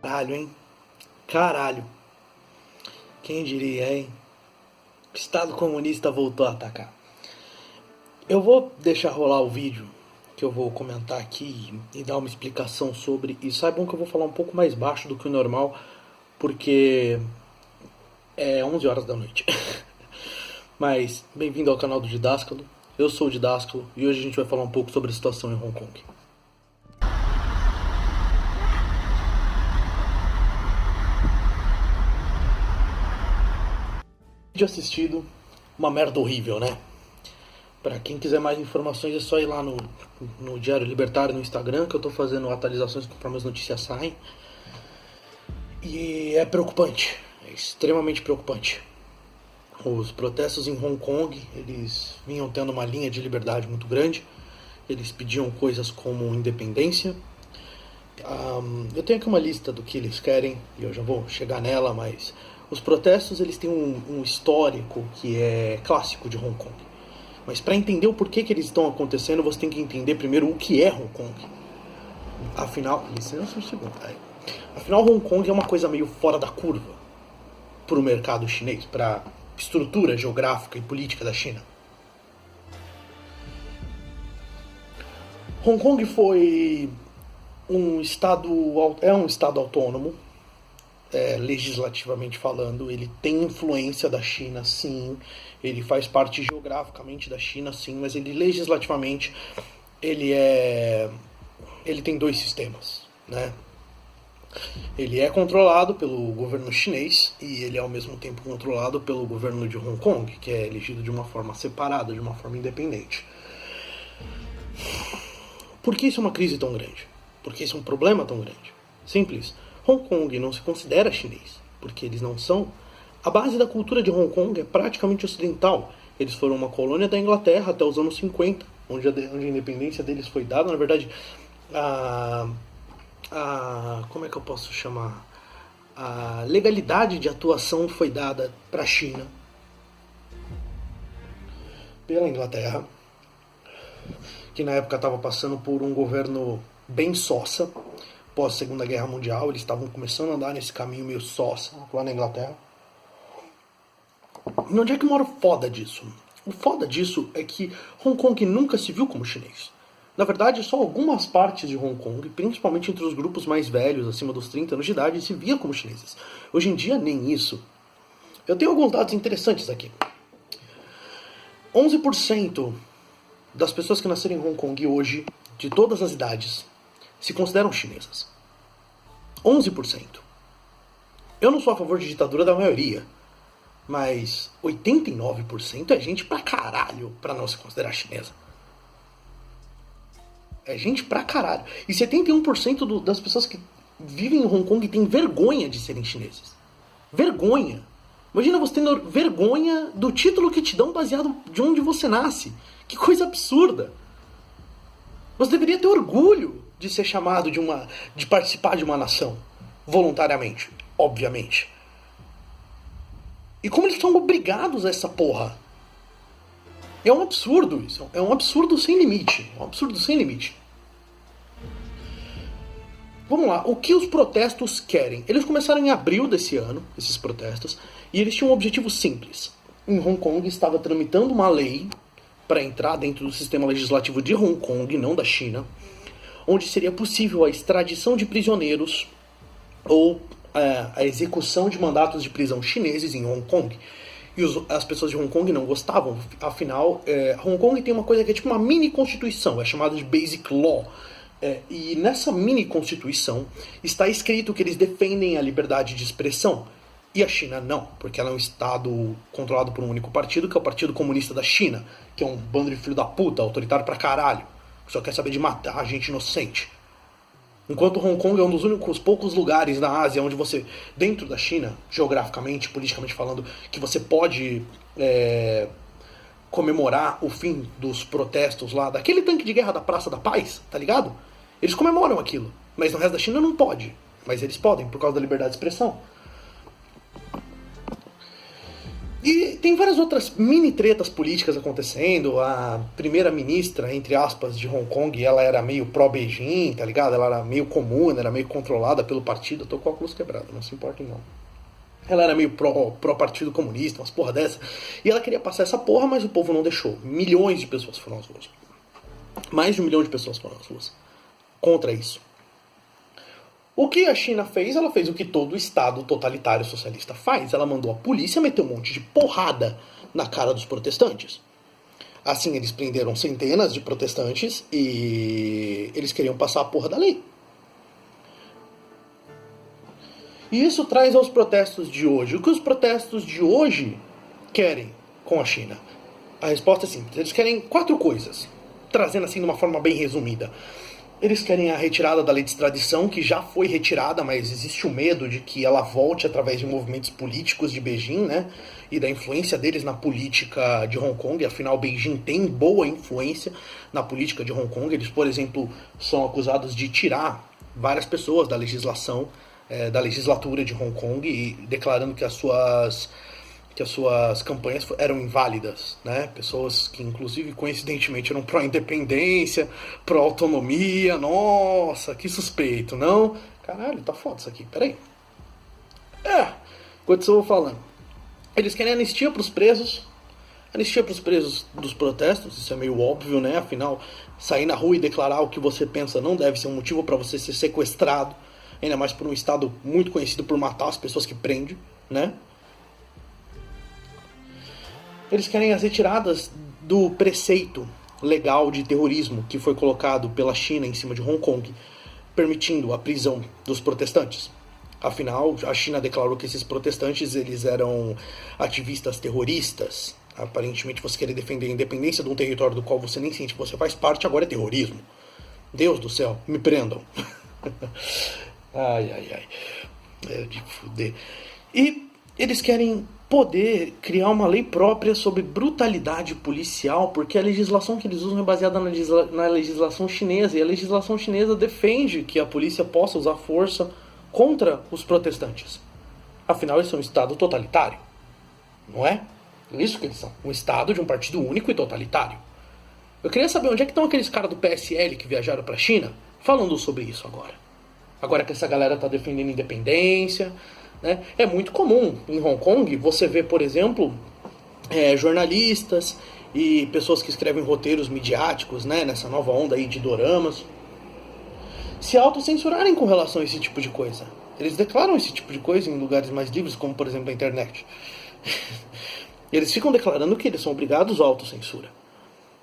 Caralho, hein? Caralho. Quem diria, hein? O Estado comunista voltou a atacar. Eu vou deixar rolar o vídeo que eu vou comentar aqui e dar uma explicação sobre. E saibam que eu vou falar um pouco mais baixo do que o normal, porque é 11 horas da noite. Mas, bem-vindo ao canal do Didáscalo. Eu sou o Didáscalo e hoje a gente vai falar um pouco sobre a situação em Hong Kong. Vídeo assistido, uma merda horrível, né? Pra quem quiser mais informações é só ir lá no Diário Libertário no Instagram, que eu tô fazendo atualizações conforme as notícias saem. E é preocupante, é extremamente preocupante. Os protestos em Hong Kong, eles vinham tendo uma linha de liberdade muito grande. Eles pediam coisas como independência. Eu tenho aqui uma lista do que eles querem, e eu já vou chegar nela, mas os protestos eles têm um histórico que é clássico de Hong Kong. Mas para entender o porquê que eles estão acontecendo, você tem que entender primeiro o que é Hong Kong. Afinal, licença um segundo. Afinal, Hong Kong é uma coisa meio fora da curva para o mercado chinês, para a estrutura geográfica e política da China. Hong Kong foi um estado autônomo, legislativamente falando. Ele tem influência da China, sim. Ele faz parte geograficamente da China, sim. Mas ele legislativamente ele tem dois sistemas, né? Ele é controlado pelo governo chinês e ele é ao mesmo tempo controlado pelo governo de Hong Kong, que é elegido de uma forma separada, de uma forma independente. Por que isso é uma crise tão grande? Por que isso é um problema tão grande? Simples. Hong Kong não se considera chinês, porque eles não são. A base da cultura de Hong Kong é praticamente ocidental. Eles foram uma colônia da Inglaterra até os anos 50, onde a independência deles foi dada. Na verdade, como é que eu posso chamar? A legalidade de atuação foi dada para a China pela Inglaterra, que na época estava passando por um governo bem sossa. Pós Segunda Guerra Mundial, eles estavam começando a andar nesse caminho meio sossa lá na Inglaterra. E onde é que mora o foda disso? O foda disso é que Hong Kong nunca se viu como chinês. Na verdade, só algumas partes de Hong Kong, principalmente entre os grupos mais velhos, acima dos 30 anos de idade, se via como chineses. Hoje em dia, nem isso. Eu tenho alguns dados interessantes aqui. 11% das pessoas que nasceram em Hong Kong hoje, de todas as idades, se consideram chinesas. 11%. Eu não sou a favor de ditadura da maioria, mas 89% é gente pra caralho pra não se considerar chinesa. É gente pra caralho. E 71% das pessoas que vivem em Hong Kong têm vergonha de serem chineses. Vergonha. Imagina você tendo vergonha do título que te dão baseado de onde você nasce. Que coisa absurda. Você deveria ter orgulho de ser chamado de participar de uma nação. Voluntariamente. Obviamente. E como eles são obrigados a essa porra? É um absurdo isso. É um absurdo sem limite. É um absurdo sem limite. Vamos lá. O que os protestos querem? Eles começaram em abril desse ano, esses protestos, e eles tinham um objetivo simples. Em Hong Kong estava tramitando uma lei para entrar dentro do sistema legislativo de Hong Kong, não da China, onde seria possível a extradição de prisioneiros ou a execução de mandatos de prisão chineses em Hong Kong. E as pessoas de Hong Kong não gostavam, afinal, Hong Kong tem uma coisa que é tipo uma mini-constituição, é chamada de Basic Law. E nessa mini-constituição está escrito que eles defendem a liberdade de expressão. E a China não, porque ela é um estado controlado por um único partido, que é o Partido Comunista da China, que é um bando de filho da puta, autoritário pra caralho, que só quer saber de matar a gente inocente. Enquanto Hong Kong é um dos únicos poucos lugares na Ásia onde você, dentro da China, geograficamente, politicamente falando, que você pode comemorar o fim dos protestos lá, daquele tanque de guerra da Praça da Paz, tá ligado? Eles comemoram aquilo, mas no resto da China não pode. Mas eles podem, por causa da liberdade de expressão. E tem várias outras mini tretas políticas acontecendo. A primeira-ministra, entre aspas, de Hong Kong, ela era meio pró-Beijing, tá ligado? Ela era meio comum, era meio controlada pelo partido. Eu tô com o óculos quebrado, não se importem não. Ela era meio pró-partido comunista, umas porra dessa. E ela queria passar essa porra, mas o povo não deixou. Milhões de pessoas foram às ruas. Mais de 1 milhão de pessoas foram às ruas contra isso. O que a China fez? Ela fez o que todo Estado totalitário socialista faz. Ela mandou a polícia meter um monte de porrada na cara dos protestantes. Assim, eles prenderam centenas de protestantes e eles queriam passar a porra da lei. E isso traz aos protestos de hoje. O que os protestos de hoje querem com a China? A resposta é simples. Eles querem 4 coisas, trazendo assim de uma forma bem resumida. Eles querem a retirada da lei de extradição, que já foi retirada, mas existe o medo de que ela volte através de movimentos políticos de Beijing, né? E da influência deles na política de Hong Kong. Afinal, Beijing tem boa influência na política de Hong Kong. Eles, por exemplo, são acusados de tirar várias pessoas da legislação, da legislatura de Hong Kong, e declarando que as suas campanhas eram inválidas, né? Pessoas que, inclusive, coincidentemente, eram pró-independência, pró-autonomia. Nossa, que suspeito, não? Caralho, tá foda isso aqui, peraí. Enquanto eu vou falando. Eles querem anistia pros presos dos protestos, isso é meio óbvio, né? Afinal, sair na rua e declarar o que você pensa não deve ser um motivo para você ser sequestrado, ainda mais por um Estado muito conhecido por matar as pessoas que prende, né? Eles querem as retiradas do preceito legal de terrorismo que foi colocado pela China em cima de Hong Kong, permitindo a prisão dos protestantes. Afinal, a China declarou que esses protestantes eles eram ativistas terroristas. Aparentemente, você querer defender a independência de um território do qual você nem sente que você faz parte, agora é terrorismo. Deus do céu, me prendam. Ai. É de fuder. E eles querem poder criar uma lei própria sobre brutalidade policial, porque a legislação que eles usam é baseada na legislação chinesa, e a legislação chinesa defende que a polícia possa usar força contra os protestantes. Afinal, eles são um Estado totalitário, não é? É isso que eles são, um Estado de um partido único e totalitário. Eu queria saber onde é que estão aqueles caras do PSL que viajaram para a China falando sobre isso agora. Agora que essa galera está defendendo independência, né? É muito comum em Hong Kong você ver, por exemplo, jornalistas e pessoas que escrevem roteiros midiáticos, né, nessa nova onda aí de doramas, se autocensurarem com relação a esse tipo de coisa. Eles declaram esse tipo de coisa em lugares mais livres, como por exemplo a internet. Eles ficam declarando que eles são obrigados à autocensura.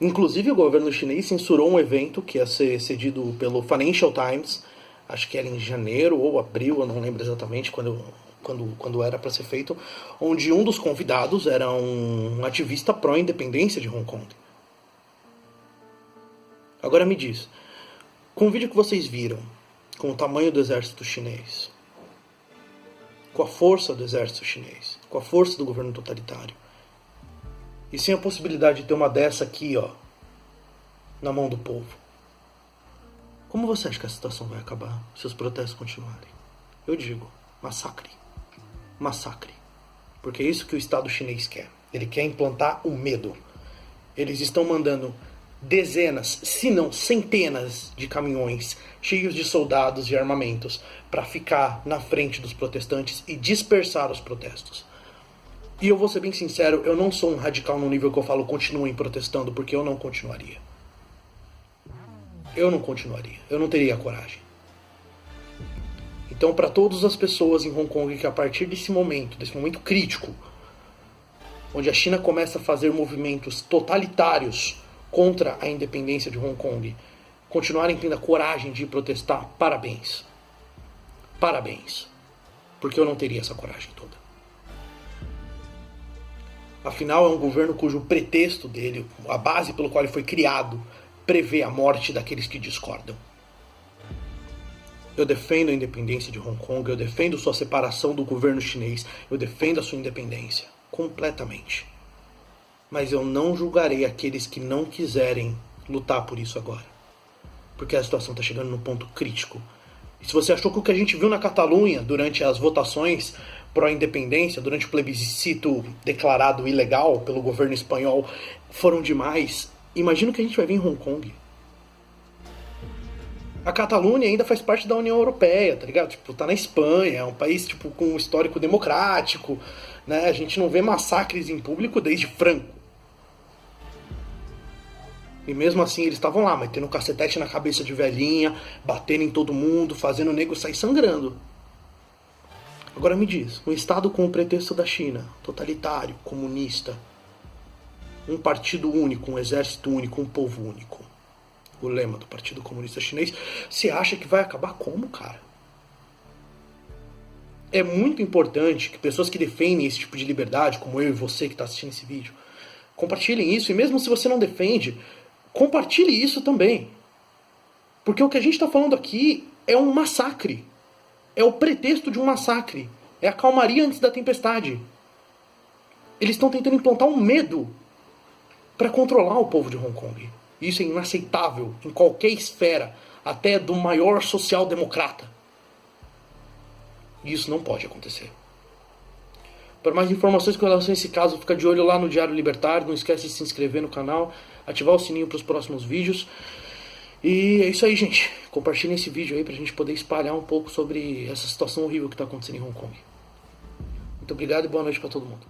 Inclusive o governo chinês censurou um evento que ia ser cedido pelo Financial Times, acho que era em janeiro ou abril, eu não lembro exatamente quando era para ser feito, onde um dos convidados era um ativista pró-independência de Hong Kong. Agora me diz, com o vídeo que vocês viram, com o tamanho do exército chinês, com a força do exército chinês, com a força do governo totalitário, e sem a possibilidade de ter uma dessa aqui, ó, na mão do povo, como você acha que a situação vai acabar se os protestos continuarem? Eu digo, massacre. Massacre. Porque é isso que o Estado chinês quer. Ele quer implantar o medo. Eles estão mandando dezenas, se não centenas de caminhões cheios de soldados e armamentos para ficar na frente dos protestantes e dispersar os protestos. E eu vou ser bem sincero, eu não sou um radical no nível que eu falo continuem protestando, porque eu não continuaria. Eu não continuaria. Eu não teria coragem. Então, para todas as pessoas em Hong Kong que a partir desse momento crítico, onde a China começa a fazer movimentos totalitários contra a independência de Hong Kong, continuarem tendo a coragem de protestar, parabéns. Parabéns. Porque eu não teria essa coragem toda. Afinal, é um governo cujo pretexto dele, a base pelo qual ele foi criado, prevê a morte daqueles que discordam. Eu defendo a independência de Hong Kong, eu defendo sua separação do governo chinês, eu defendo a sua independência, completamente. Mas eu não julgarei aqueles que não quiserem lutar por isso agora. Porque a situação está chegando num ponto crítico. E se você achou que o que a gente viu na Catalunha durante as votações pró-independência durante o plebiscito declarado ilegal pelo governo espanhol foram demais, imagina o que a gente vai ver em Hong Kong. A Catalunha ainda faz parte da União Europeia, tá ligado? Tipo, tá na Espanha, é um país tipo, com um histórico democrático, né? A gente não vê massacres em público desde Franco. E mesmo assim eles estavam lá, metendo um cacetete na cabeça de velhinha, batendo em todo mundo, fazendo o nego sair sangrando. Agora me diz, um Estado com o pretexto da China, totalitário, comunista, um partido único, um exército único, um povo único, o lema do Partido Comunista Chinês, você acha que vai acabar como, cara? É muito importante que pessoas que defendem esse tipo de liberdade, como eu e você que está assistindo esse vídeo, compartilhem isso, e mesmo se você não defende, compartilhe isso também. Porque o que a gente está falando aqui é um massacre. É o pretexto de um massacre. É a calmaria antes da tempestade. Eles estão tentando implantar um medo para controlar o povo de Hong Kong. Isso é inaceitável em qualquer esfera, até do maior social-democrata. Isso não pode acontecer. Para mais informações com relação a esse caso, fica de olho lá no Diário Libertário. Não esquece de se inscrever no canal, ativar o sininho para os próximos vídeos. E é isso aí, gente. Compartilhem esse vídeo aí pra gente poder espalhar um pouco sobre essa situação horrível que tá acontecendo em Hong Kong. Muito obrigado e boa noite pra todo mundo.